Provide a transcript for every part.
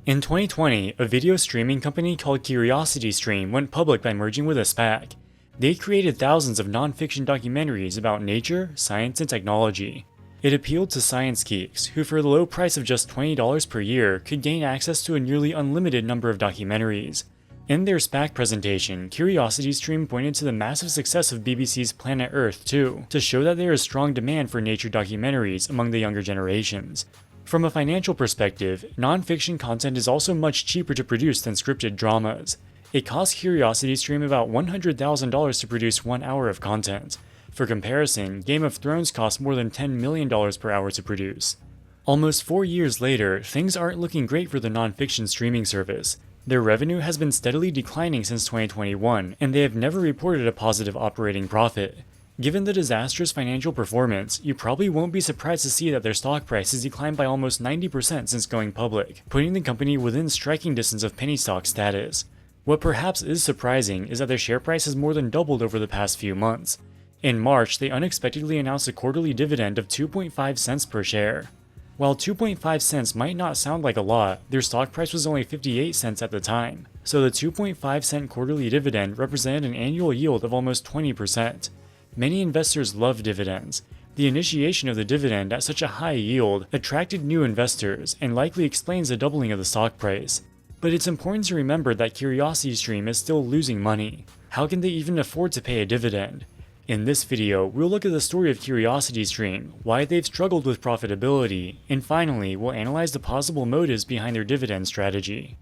In 2020, a video streaming company called CuriosityStream went public by merging with a SPAC. They created thousands of non-fiction documentaries about nature, science, and technology. It appealed to science geeks, who for the low price of just $20 per year could gain access to a nearly unlimited number of documentaries. In their SPAC presentation, CuriosityStream pointed to the massive success of BBC's Planet Earth 2 to show that there is strong demand for nature documentaries among the younger generations. From a financial perspective, non-fiction content is also much cheaper to produce than scripted dramas. It costs CuriosityStream about $100,000 to produce 1 hour of content. For comparison, Game of Thrones costs more than $10 million per hour to produce. Almost 4 years later, things aren't looking great for the non-fiction streaming service. Their revenue has been steadily declining since 2021, and they have never reported a positive operating profit. Given the disastrous financial performance, you probably won't be surprised to see that their stock price has declined by almost 90% since going public, putting the company within striking distance of penny stock status. What perhaps is surprising is that their share price has more than doubled over the past few months. In March, they unexpectedly announced a quarterly dividend of 2.5 cents per share. While 2.5 cents might not sound like a lot, their stock price was only 58 cents at the time, so the 2.5 cent quarterly dividend represented an annual yield of almost 20%. Many investors love dividends. The initiation of the dividend at such a high yield attracted new investors and likely explains the doubling of the stock price. But it's important to remember that CuriosityStream is still losing money. How can they even afford to pay a dividend? In this video, we'll look at the story of CuriosityStream, why they've struggled with profitability, and finally, we'll analyze the possible motives behind their dividend strategy.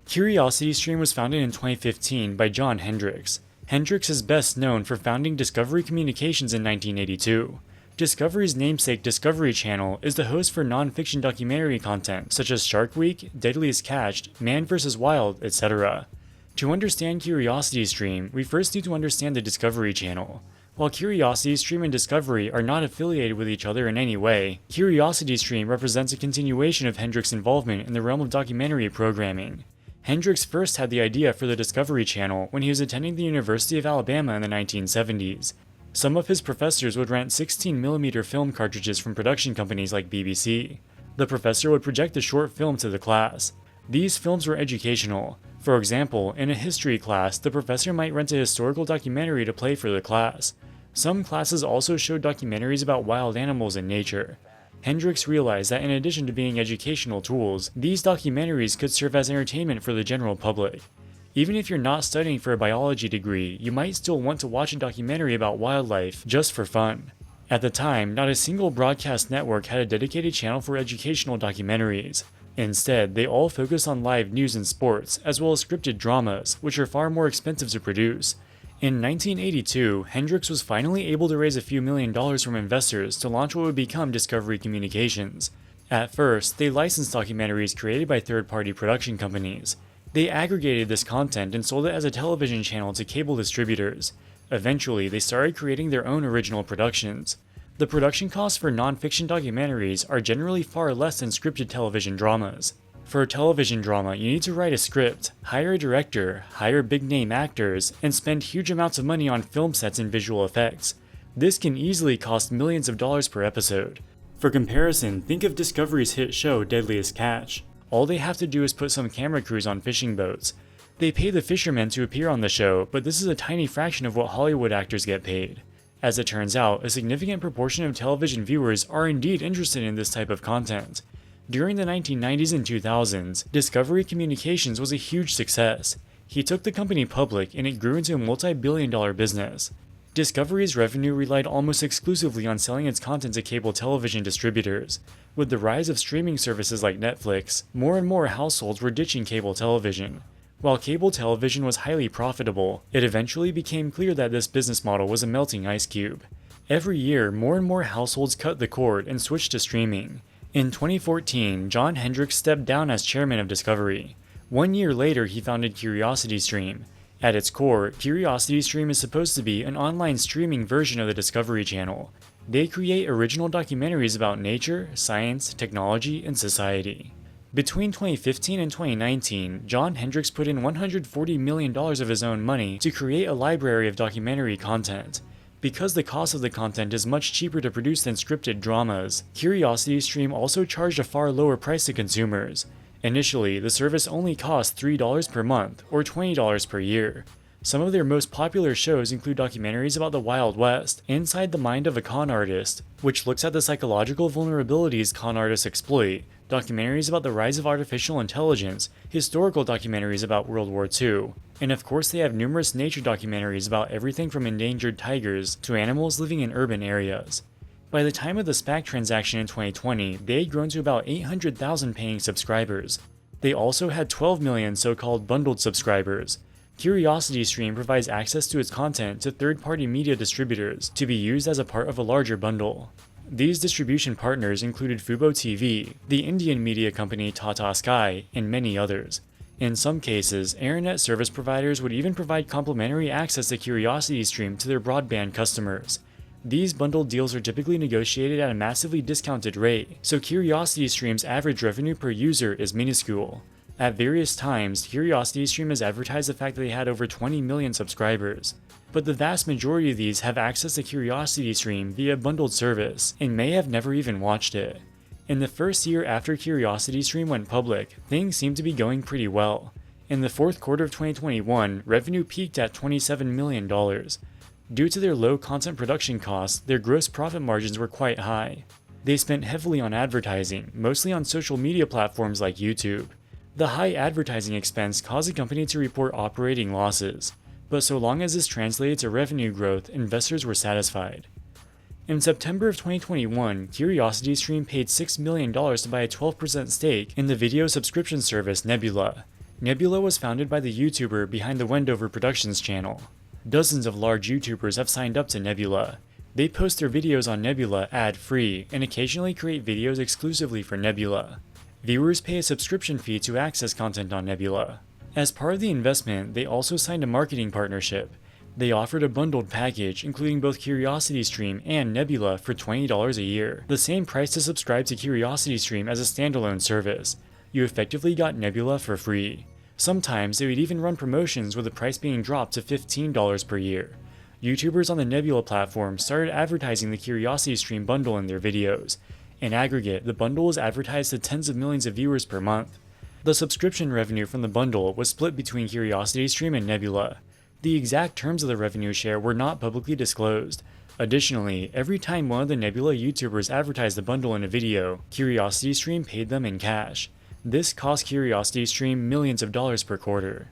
CuriosityStream was founded in 2015 by John Hendricks. Hendricks is best known for founding Discovery Communications in 1982. Discovery's namesake Discovery Channel is the host for non-fiction documentary content such as Shark Week, Deadliest Catch, Man vs. Wild, etc. To understand CuriosityStream, we first need to understand the Discovery Channel. While CuriosityStream and Discovery are not affiliated with each other in any way, CuriosityStream represents a continuation of Hendricks' involvement in the realm of documentary programming. Hendricks first had the idea for the Discovery Channel when he was attending the University of Alabama in the 1970s. Some of his professors would rent 16mm film cartridges from production companies like BBC. The professor would project the short film to the class. These films were educational. For example, in a history class, the professor might rent a historical documentary to play for the class. Some classes also showed documentaries about wild animals and nature. Hendricks realized that in addition to being educational tools, these documentaries could serve as entertainment for the general public. Even if you're not studying for a biology degree, you might still want to watch a documentary about wildlife just for fun. At the time, not a single broadcast network had a dedicated channel for educational documentaries. Instead, they all focus on live news and sports, as well as scripted dramas, which are far more expensive to produce. In 1982, Hendricks was finally able to raise a few $1,000,000 from investors to launch what would become Discovery Communications. At first, they licensed documentaries created by third-party production companies. They aggregated this content and sold it as a television channel to cable distributors. Eventually, they started creating their own original productions. The production costs for non-fiction documentaries are generally far less than scripted television dramas. For a television drama, you need to write a script, hire a director, hire big-name actors, and spend huge amounts of money on film sets and visual effects. This can easily cost millions of dollars per episode. For comparison, think of Discovery's hit show Deadliest Catch. All they have to do is put some camera crews on fishing boats. They pay the fishermen to appear on the show, but this is a tiny fraction of what Hollywood actors get paid. As it turns out, a significant proportion of television viewers are indeed interested in this type of content. During the 1990s and 2000s, Discovery Communications was a huge success. He took the company public and it grew into a multi-billion-dollar business. Discovery's revenue relied almost exclusively on selling its content to cable television distributors. With the rise of streaming services like Netflix, more and more households were ditching cable television. While cable television was highly profitable, it eventually became clear that this business model was a melting ice cube. Every year, more and more households cut the cord and switched to streaming. In 2014, John Hendricks stepped down as chairman of Discovery. 1 year later, he founded CuriosityStream. At its core, CuriosityStream is supposed to be an online streaming version of the Discovery Channel. They create original documentaries about nature, science, technology, and society. Between 2015 and 2019, John Hendricks put in $140 million of his own money to create a library of documentary content. Because the cost of the content is much cheaper to produce than scripted dramas, CuriosityStream also charged a far lower price to consumers. Initially, the service only cost $3 per month, or $20 per year. Some of their most popular shows include documentaries about the Wild West, Inside the Mind of a Con Artist, which looks at the psychological vulnerabilities con artists exploit, documentaries about the rise of artificial intelligence, historical documentaries about World War II, and of course they have numerous nature documentaries about everything from endangered tigers to animals living in urban areas. By the time of the SPAC transaction in 2020, they had grown to about 800,000 paying subscribers. They also had 12 million so-called bundled subscribers. CuriosityStream provides access to its content to third-party media distributors to be used as a part of a larger bundle. These distribution partners included Fubo TV, the Indian media company Tata Sky, and many others. In some cases, internet service providers would even provide complimentary access to CuriosityStream to their broadband customers. These bundled deals are typically negotiated at a massively discounted rate, so CuriosityStream's average revenue per user is minuscule. At various times, CuriosityStream has advertised the fact that they had over 20 million subscribers. But the vast majority of these have access to CuriosityStream via a bundled service, and may have never even watched it. In the first year after CuriosityStream went public, things seemed to be going pretty well. In the fourth quarter of 2021, revenue peaked at $27 million. Due to their low content production costs, their gross profit margins were quite high. They spent heavily on advertising, mostly on social media platforms like YouTube. The high advertising expense caused the company to report operating losses, but so long as this translated to revenue growth, investors were satisfied. In September of 2021, CuriosityStream paid $6 million to buy a 12% stake in the video subscription service Nebula. Nebula was founded by the YouTuber behind the Wendover Productions channel. Dozens of large YouTubers have signed up to Nebula. They post their videos on Nebula ad-free and occasionally create videos exclusively for Nebula. Viewers pay a subscription fee to access content on Nebula. As part of the investment, they also signed a marketing partnership. They offered a bundled package including both CuriosityStream and Nebula for $20 a year, the same price to subscribe to CuriosityStream as a standalone service. You effectively got Nebula for free. Sometimes they would even run promotions with the price being dropped to $15 per year. YouTubers on the Nebula platform started advertising the CuriosityStream bundle in their videos. In aggregate, the bundle was advertised to tens of millions of viewers per month. The subscription revenue from the bundle was split between CuriosityStream and Nebula. The exact terms of the revenue share were not publicly disclosed. Additionally, every time one of the Nebula YouTubers advertised the bundle in a video, CuriosityStream paid them in cash. This cost CuriosityStream millions of dollars per quarter.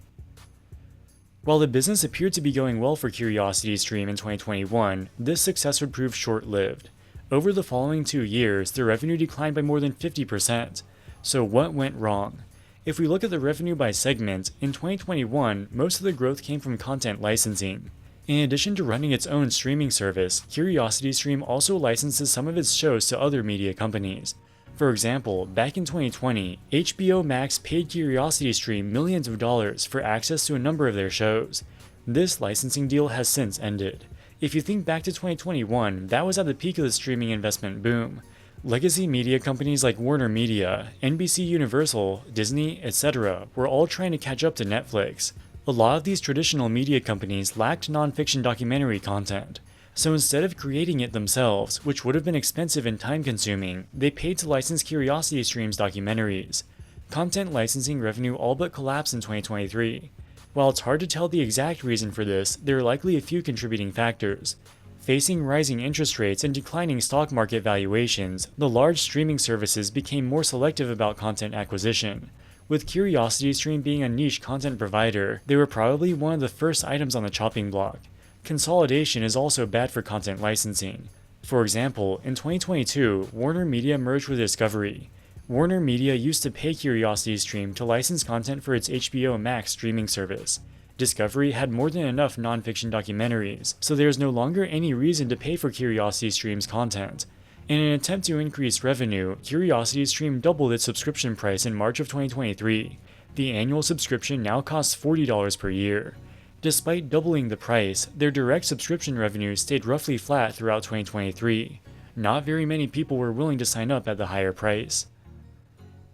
While the business appeared to be going well for CuriosityStream in 2021, this success would prove short-lived. Over the following 2 years, their revenue declined by more than 50%. So what went wrong? If we look at the revenue by segment, in 2021, most of the growth came from content licensing. In addition to running its own streaming service, CuriosityStream also licenses some of its shows to other media companies. For example, back in 2020, HBO Max paid CuriosityStream millions of dollars for access to a number of their shows. This licensing deal has since ended. If you think back to 2021, that was at the peak of the streaming investment boom. Legacy media companies like Warner Media, NBC Universal, Disney, etc. were all trying to catch up to Netflix. A lot of these traditional media companies lacked non-fiction documentary content. So instead of creating it themselves, which would have been expensive and time-consuming, they paid to license CuriosityStream's documentaries. Content licensing revenue all but collapsed in 2023. While it's hard to tell the exact reason for this, there are likely a few contributing factors. Facing rising interest rates and declining stock market valuations, the large streaming services became more selective about content acquisition. With CuriosityStream being a niche content provider, they were probably one of the first items on the chopping block. Consolidation is also bad for content licensing. For example, in 2022, Warner Media merged with Discovery. Warner Media used to pay CuriosityStream to license content for its HBO Max streaming service. Discovery had more than enough non-fiction documentaries, so there is no longer any reason to pay for CuriosityStream's content. In an attempt to increase revenue, CuriosityStream doubled its subscription price in March of 2023. The annual subscription now costs $40 per year. Despite doubling the price, their direct subscription revenue stayed roughly flat throughout 2023. Not very many people were willing to sign up at the higher price.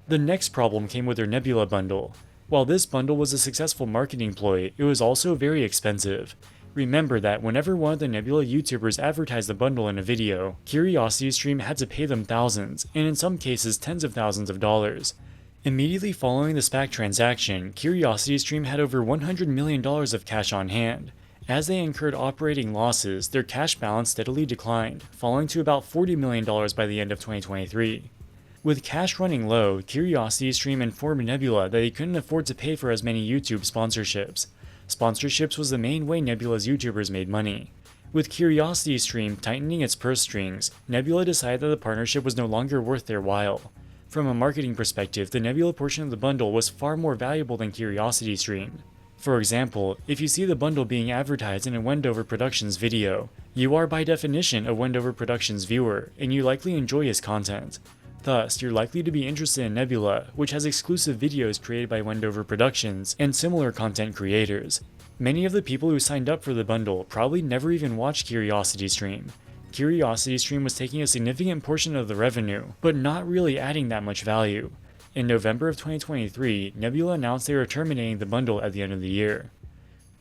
The next problem came with their Nebula bundle. While this bundle was a successful marketing ploy, it was also very expensive. Remember that whenever one of the Nebula YouTubers advertised the bundle in a video, CuriosityStream had to pay them thousands, and in some cases tens of thousands of dollars. Immediately following the SPAC transaction, CuriosityStream had over $100 million of cash on hand. As they incurred operating losses, their cash balance steadily declined, falling to about $40 million by the end of 2023. With cash running low, CuriosityStream informed Nebula that they couldn't afford to pay for as many YouTube sponsorships. Sponsorships was the main way Nebula's YouTubers made money. With CuriosityStream tightening its purse strings, Nebula decided that the partnership was no longer worth their while. From a marketing perspective, the Nebula portion of the bundle was far more valuable than CuriosityStream. For example, if you see the bundle being advertised in a Wendover Productions video, you are by definition a Wendover Productions viewer, and you likely enjoy his content. Thus, you're likely to be interested in Nebula, which has exclusive videos created by Wendover Productions and similar content creators. Many of the people who signed up for the bundle probably never even watched CuriosityStream. CuriosityStream was taking a significant portion of the revenue, but not really adding that much value. In November of 2023, Nebula announced they were terminating the bundle at the end of the year.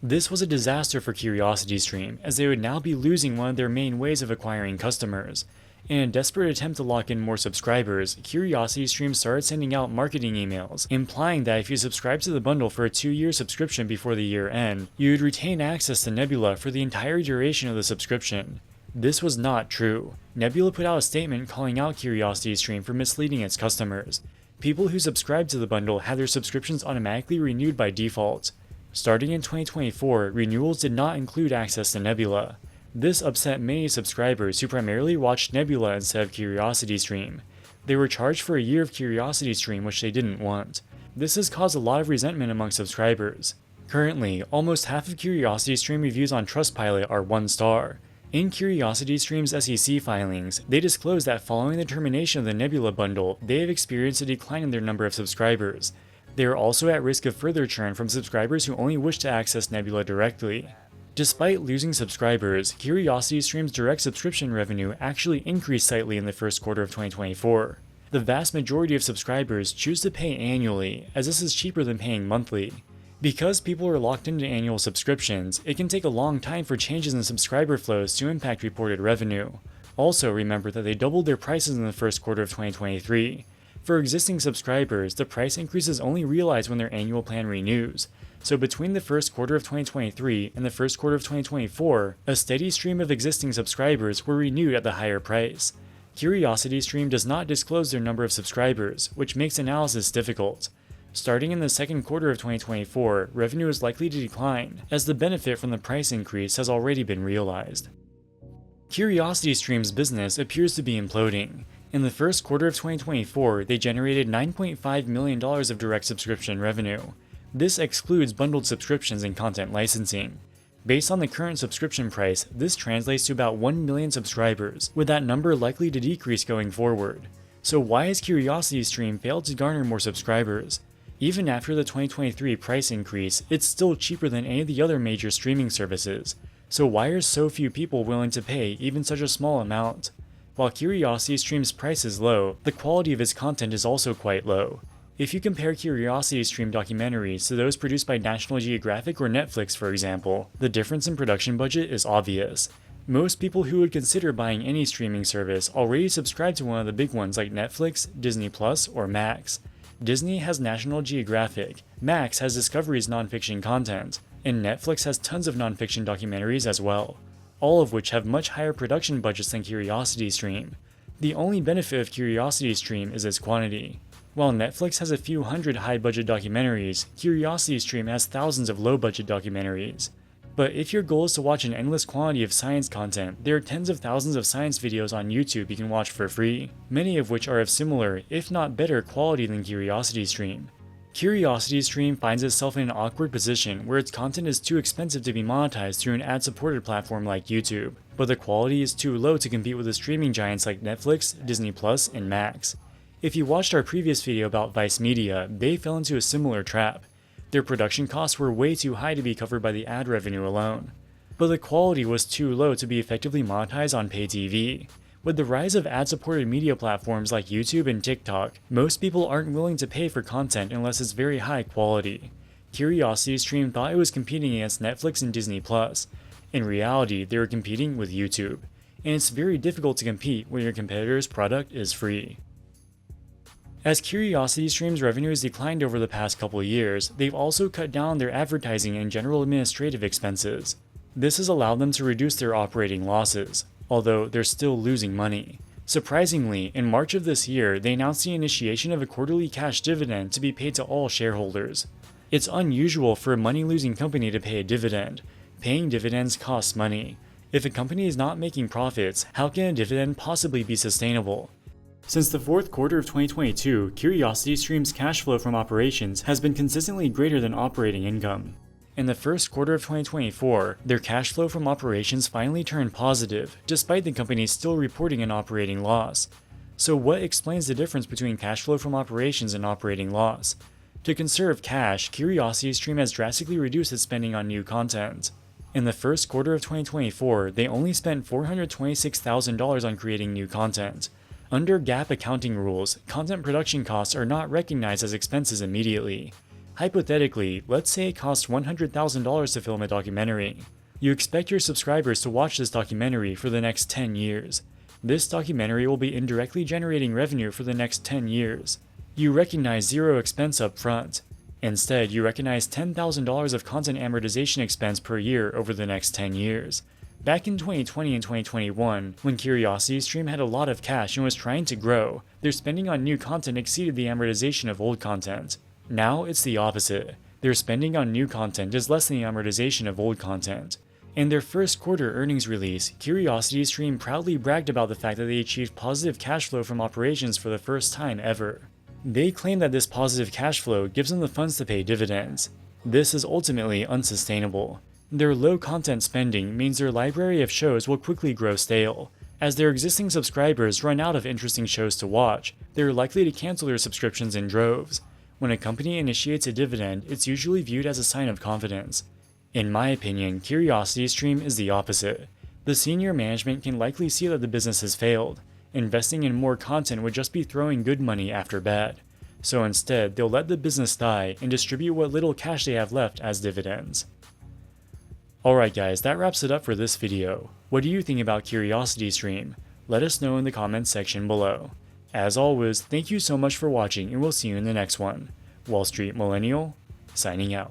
This was a disaster for CuriosityStream, as they would now be losing one of their main ways of acquiring customers. In a desperate attempt to lock in more subscribers, CuriosityStream started sending out marketing emails, implying that if you subscribe to the bundle for a 2-year subscription before the year end, you would retain access to Nebula for the entire duration of the subscription. This was not true. Nebula put out a statement calling out CuriosityStream for misleading its customers. People who subscribed to the bundle had their subscriptions automatically renewed by default. Starting in 2024, renewals did not include access to Nebula. This upset many subscribers who primarily watched Nebula instead of CuriosityStream. They were charged for a year of CuriosityStream, which they didn't want. This has caused a lot of resentment among subscribers. Currently, almost half of CuriosityStream reviews on Trustpilot are 1 star. In CuriosityStream's SEC filings, they disclose that following the termination of the Nebula bundle, they have experienced a decline in their number of subscribers. They are also at risk of further churn from subscribers who only wish to access Nebula directly. Despite losing subscribers, CuriosityStream's direct subscription revenue actually increased slightly in the first quarter of 2024. The vast majority of subscribers choose to pay annually, as this is cheaper than paying monthly. Because people are locked into annual subscriptions, it can take a long time for changes in subscriber flows to impact reported revenue. Also, remember that they doubled their prices in the first quarter of 2023. For existing subscribers, the price increase is only realized when their annual plan renews. So between the first quarter of 2023 and the first quarter of 2024, a steady stream of existing subscribers were renewed at the higher price. CuriosityStream does not disclose their number of subscribers, which makes analysis difficult. Starting in the second quarter of 2024, revenue is likely to decline, as the benefit from the price increase has already been realized. CuriosityStream's business appears to be imploding. In the first quarter of 2024, they generated $9.5 million of direct subscription revenue. This excludes bundled subscriptions and content licensing. Based on the current subscription price, this translates to about 1 million subscribers, with that number likely to decrease going forward. So why has CuriosityStream failed to garner more subscribers? Even after the 2023 price increase, it's still cheaper than any of the other major streaming services. So why are so few people willing to pay even such a small amount? While CuriosityStream's price is low, the quality of its content is also quite low. If you compare CuriosityStream documentaries to those produced by National Geographic or Netflix, for example, the difference in production budget is obvious. Most people who would consider buying any streaming service already subscribe to one of the big ones like Netflix, Disney Plus, or Max. Disney has National Geographic, Max has Discovery's nonfiction content, and Netflix has tons of nonfiction documentaries as well, all of which have much higher production budgets than CuriosityStream. The only benefit of CuriosityStream is its quantity. While Netflix has a few hundred high-budget documentaries, CuriosityStream has thousands of low-budget documentaries. But if your goal is to watch an endless quantity of science content, there are tens of thousands of science videos on YouTube you can watch for free, many of which are of similar, if not better, quality than CuriosityStream. CuriosityStream finds itself in an awkward position where its content is too expensive to be monetized through an ad-supported platform like YouTube, but the quality is too low to compete with the streaming giants like Netflix, Disney Plus, and Max. If you watched our previous video about Vice Media, they fell into a similar trap. Their production costs were way too high to be covered by the ad revenue alone. But the quality was too low to be effectively monetized on pay TV. With the rise of ad-supported media platforms like YouTube and TikTok, most people aren't willing to pay for content unless it's very high quality. CuriosityStream thought it was competing against Netflix and Disney Plus. In reality, they were competing with YouTube. And it's very difficult to compete when your competitor's product is free. As CuriosityStream's revenue has declined over the past couple years, they've also cut down their advertising and general administrative expenses. This has allowed them to reduce their operating losses, although they're still losing money. Surprisingly, in March of this year, they announced the initiation of a quarterly cash dividend to be paid to all shareholders. It's unusual for a money-losing company to pay a dividend. Paying dividends costs money. If a company is not making profits, how can a dividend possibly be sustainable? Since the fourth quarter of 2022, CuriosityStream's cash flow from operations has been consistently greater than operating income. In the first quarter of 2024, their cash flow from operations finally turned positive, despite the company still reporting an operating loss. So what explains the difference between cash flow from operations and operating loss? To conserve cash, CuriosityStream has drastically reduced its spending on new content. In the first quarter of 2024, they only spent $426,000 on creating new content. Under GAAP accounting rules, content production costs are not recognized as expenses immediately. Hypothetically, let's say it costs $100,000 to film a documentary. You expect your subscribers to watch this documentary for the next 10 years. This documentary will be indirectly generating revenue for the next 10 years. You recognize zero expense up front. Instead, you recognize $10,000 of content amortization expense per year over the next 10 years. Back in 2020 and 2021, when CuriosityStream had a lot of cash and was trying to grow, their spending on new content exceeded the amortization of old content. Now it's the opposite. Their spending on new content is less than the amortization of old content. In their first quarter earnings release, CuriosityStream proudly bragged about the fact that they achieved positive cash flow from operations for the first time ever. They claim that this positive cash flow gives them the funds to pay dividends. This is ultimately unsustainable. Their low content spending means their library of shows will quickly grow stale. As their existing subscribers run out of interesting shows to watch, they are likely to cancel their subscriptions in droves. When a company initiates a dividend, it's usually viewed as a sign of confidence. In my opinion, CuriosityStream is the opposite. The senior management can likely see that the business has failed. Investing in more content would just be throwing good money after bad. So instead, they'll let the business die and distribute what little cash they have left as dividends. Alright guys, that wraps it up for this video. What do you think about CuriosityStream? Let us know in the comments section below. As always, thank you so much for watching and we'll see you in the next one. Wall Street Millennial, signing out.